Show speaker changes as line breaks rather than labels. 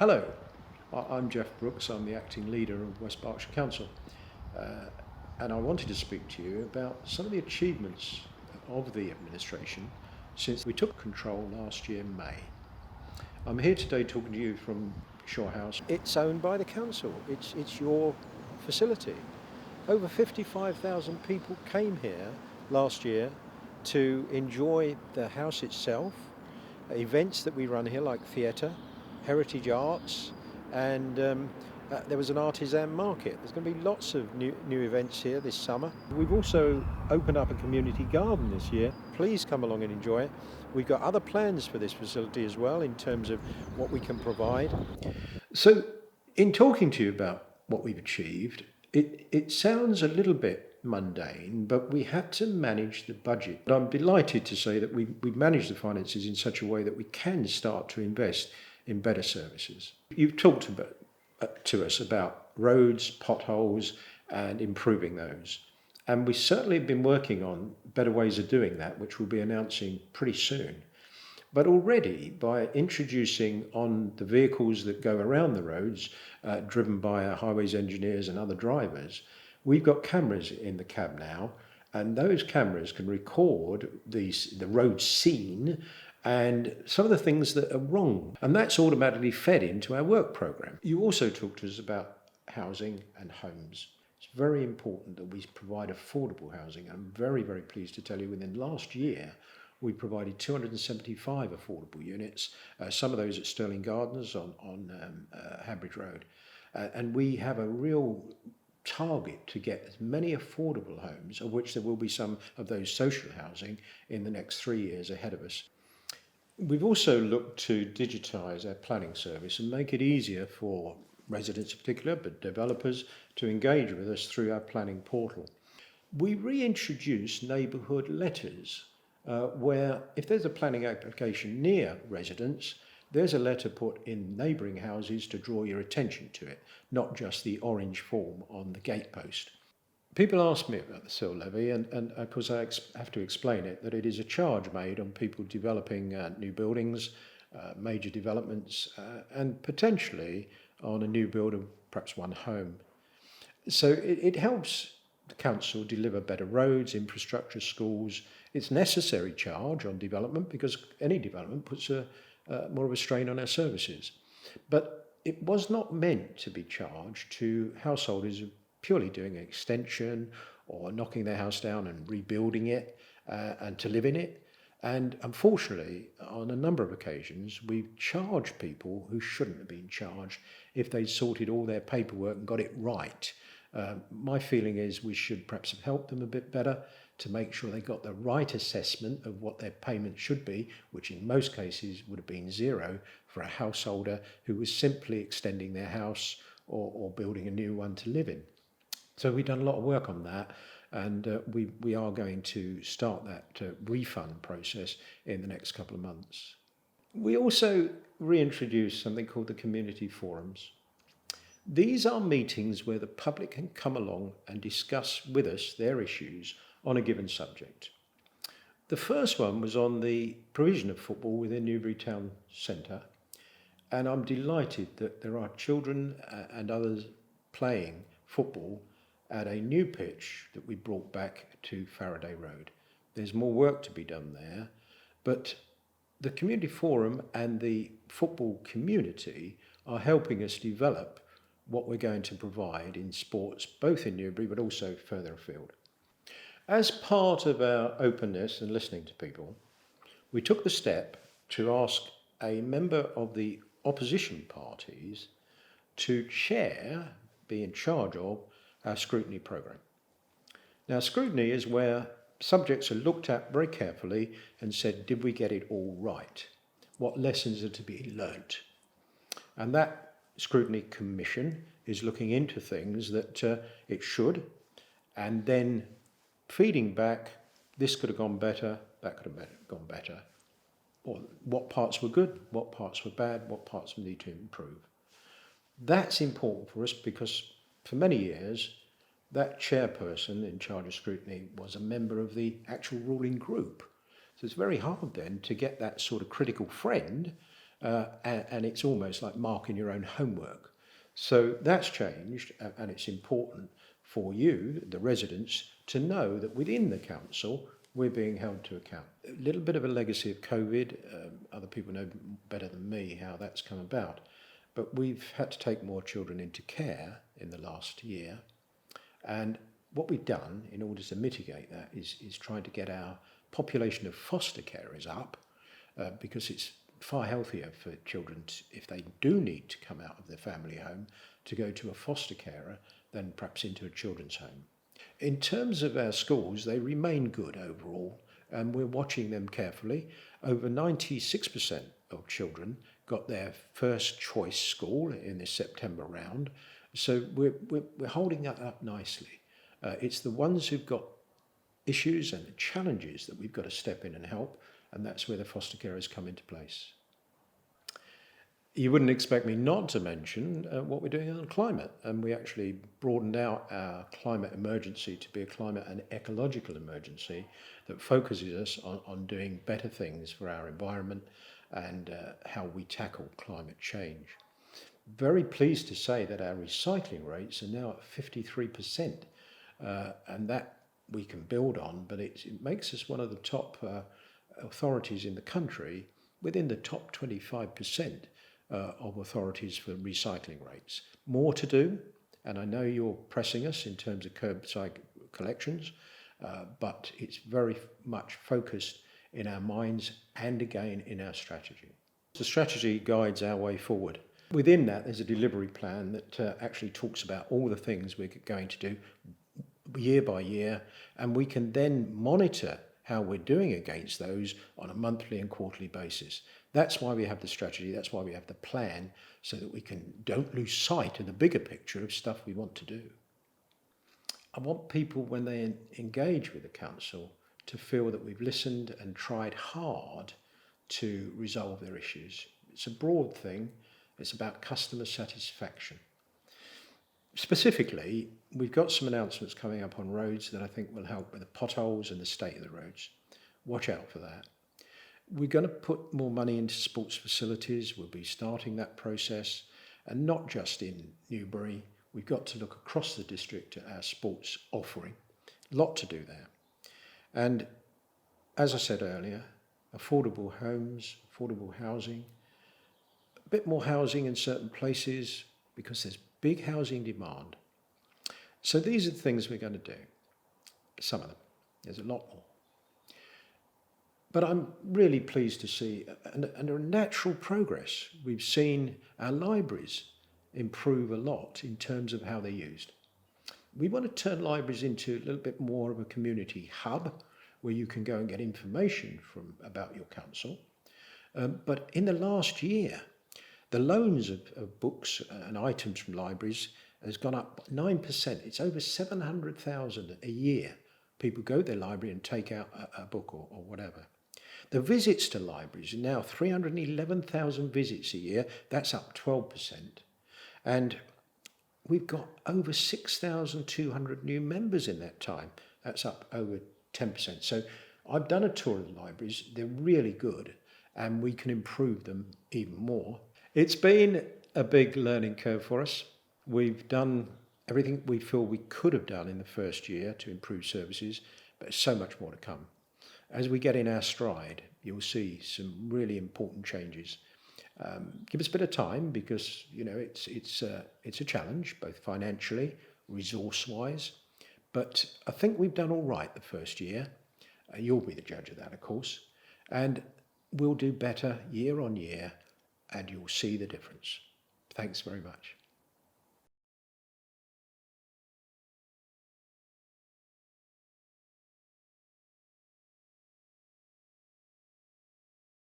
Hello, I'm Jeff Brooks. I'm the acting leader of West Berkshire Council, and I wanted to speak to you about some of the achievements of the administration since we took control last year in May. I'm here today talking to you from Shore House. It's owned by the council. It's your facility. Over 55,000 people came here last year to enjoy the house itself, events that we run here like theatre, heritage arts, and there was an artisan market. There's going to be lots of new events here this summer. We've also opened up a community garden this year. Please come along and enjoy it. We've got other plans for this facility as well in terms of what we can provide. So in talking to you about what we've achieved, it sounds a little bit mundane, but we had to manage the budget. But I'm delighted to say that we've managed the finances in such a way that we can start to invest in better services. You've talked to us about roads, potholes, and improving those. And we certainly have been working on better ways of doing that, which we'll be announcing pretty soon. But already, by introducing on the vehicles that go around the roads, driven by our highways engineers and other drivers, we've got cameras in the cab now, and those cameras can record the road scene and some of the things that are wrong. And that's automatically fed into our work programme. You also talked to us about housing and homes. It's very important that we provide affordable housing. I'm very, very pleased to tell you within last year, we provided 275 affordable units, some of those at Stirling Gardens on Hambridge Road. And we have a real target to get as many affordable homes, of which there will be some of those social housing in the next 3 years ahead of us. We've also looked to digitise our planning service and make it easier for residents in particular, but developers, to engage with us through our planning portal. We reintroduced neighbourhood letters, where if there's a planning application near residents, there's a letter put in neighbouring houses to draw your attention to it, not just the orange form on the gatepost. People ask me about the sill levy, and of course I have to explain it, that it is a charge made on people developing new buildings, major developments, and potentially on a new build of perhaps one home. So it helps the council deliver better roads, infrastructure, schools. It's a necessary charge on development because any development puts more of a strain on our services. But it was not meant to be charged to householders who purely doing an extension or knocking their house down and rebuilding it and to live in it. And unfortunately, on a number of occasions, we've charged people who shouldn't have been charged if they sorted all their paperwork and got it right. My feeling is we should perhaps have helped them a bit better to make sure they got the right assessment of what their payment should be, which in most cases would have been zero for a householder who was simply extending their house or building a new one to live in. So we've done a lot of work on that, and we are going to start that refund process in the next couple of months. We also reintroduced something called the community forums. These are meetings where the public can come along and discuss with us their issues on a given subject. The first one was on the provision of football within Newbury Town Centre, and I'm delighted that there are children and others playing football at a new pitch that we brought back to Faraday Road. There's more work to be done there, but the community forum and the football community are helping us develop what we're going to provide in sports, both in Newbury but also further afield. As part of our openness and listening to people, we took the step to ask a member of the opposition parties to be in charge of our Scrutiny programme. Now, Scrutiny is where subjects are looked at very carefully and said, did we get it all right? What lessons are to be learnt? And that Scrutiny Commission is looking into things that it should, and then feeding back, this could have gone better, that could have gone better. Or what parts were good, what parts were bad, what parts we need to improve. That's important for us because for many years, that chairperson in charge of Scrutiny was a member of the actual ruling group. So it's very hard then to get that sort of critical friend and it's almost like marking your own homework. So that's changed, and it's important for you, the residents, to know that within the council we're being held to account. A little bit of a legacy of COVID. Other people know better than me how that's come about. But we've had to take more children into care in the last year. And what we've done in order to mitigate that is trying to get our population of foster carers up, because it's far healthier for children, if they do need to come out of their family home, to go to a foster carer than perhaps into a children's home. In terms of our schools, they remain good overall, and we're watching them carefully. Over 96% of children got their first choice school in this September round, so we're holding that up nicely. It's the ones who've got issues and challenges that we've got to step in and help, and that's where the foster carers come into place. You wouldn't expect me not to mention what we're doing on climate, and we actually broadened out our climate emergency to be a climate and ecological emergency that focuses us on doing better things for our environment and how we tackle climate change. Very pleased to say that our recycling rates are now at 53%, and that we can build on, but it makes us one of the top authorities in the country, within the top 25% of authorities for recycling rates. More to do, and I know you're pressing us in terms of curbside collections, but it's very much focused in our minds and again in our strategy. The strategy guides our way forward. Within that, there's a delivery plan that actually talks about all the things we're going to do year by year, and we can then monitor how we're doing against those on a monthly and quarterly basis. That's why we have the strategy, that's why we have the plan, so that we don't lose sight of the bigger picture of stuff we want to do. I want people, when they engage with the council, to feel that we've listened and tried hard to resolve their issues. It's a broad thing, it's about customer satisfaction. Specifically, we've got some announcements coming up on roads that I think will help with the potholes and the state of the roads. Watch out for that. We're going to put more money into sports facilities. We'll be starting that process, and not just in Newbury. We've got to look across the district at our sports offering. A lot to do there. And as I said earlier, affordable homes, affordable housing, a bit more housing in certain places because there's big housing demand. So these are the things we're going to do. Some of them. There's a lot more. But I'm really pleased to see a natural progress. We've seen our libraries improve a lot in terms of how they're used. We want to turn libraries into a little bit more of a community hub where you can go and get information about your council. But in the last year, the loans of books and items from libraries has gone up 9%. It's over 700,000 a year. People go to their library and take out a book or whatever. The visits to libraries are now 311,000 visits a year. That's up 12%. And we've got over 6,200 new members in that time. That's up over 10%. So I've done a tour of the libraries. They're really good, and we can improve them even more. It's been a big learning curve for us. We've done everything we feel we could have done in the first year to improve services, but there's so much more to come. As we get in our stride, you'll see some really important changes. Give us a bit of time because it's a challenge, both financially, resource-wise. But I think we've done all right the first year. You'll be the judge of that, of course. And we'll do better year on year, and you'll see the difference. Thanks very much.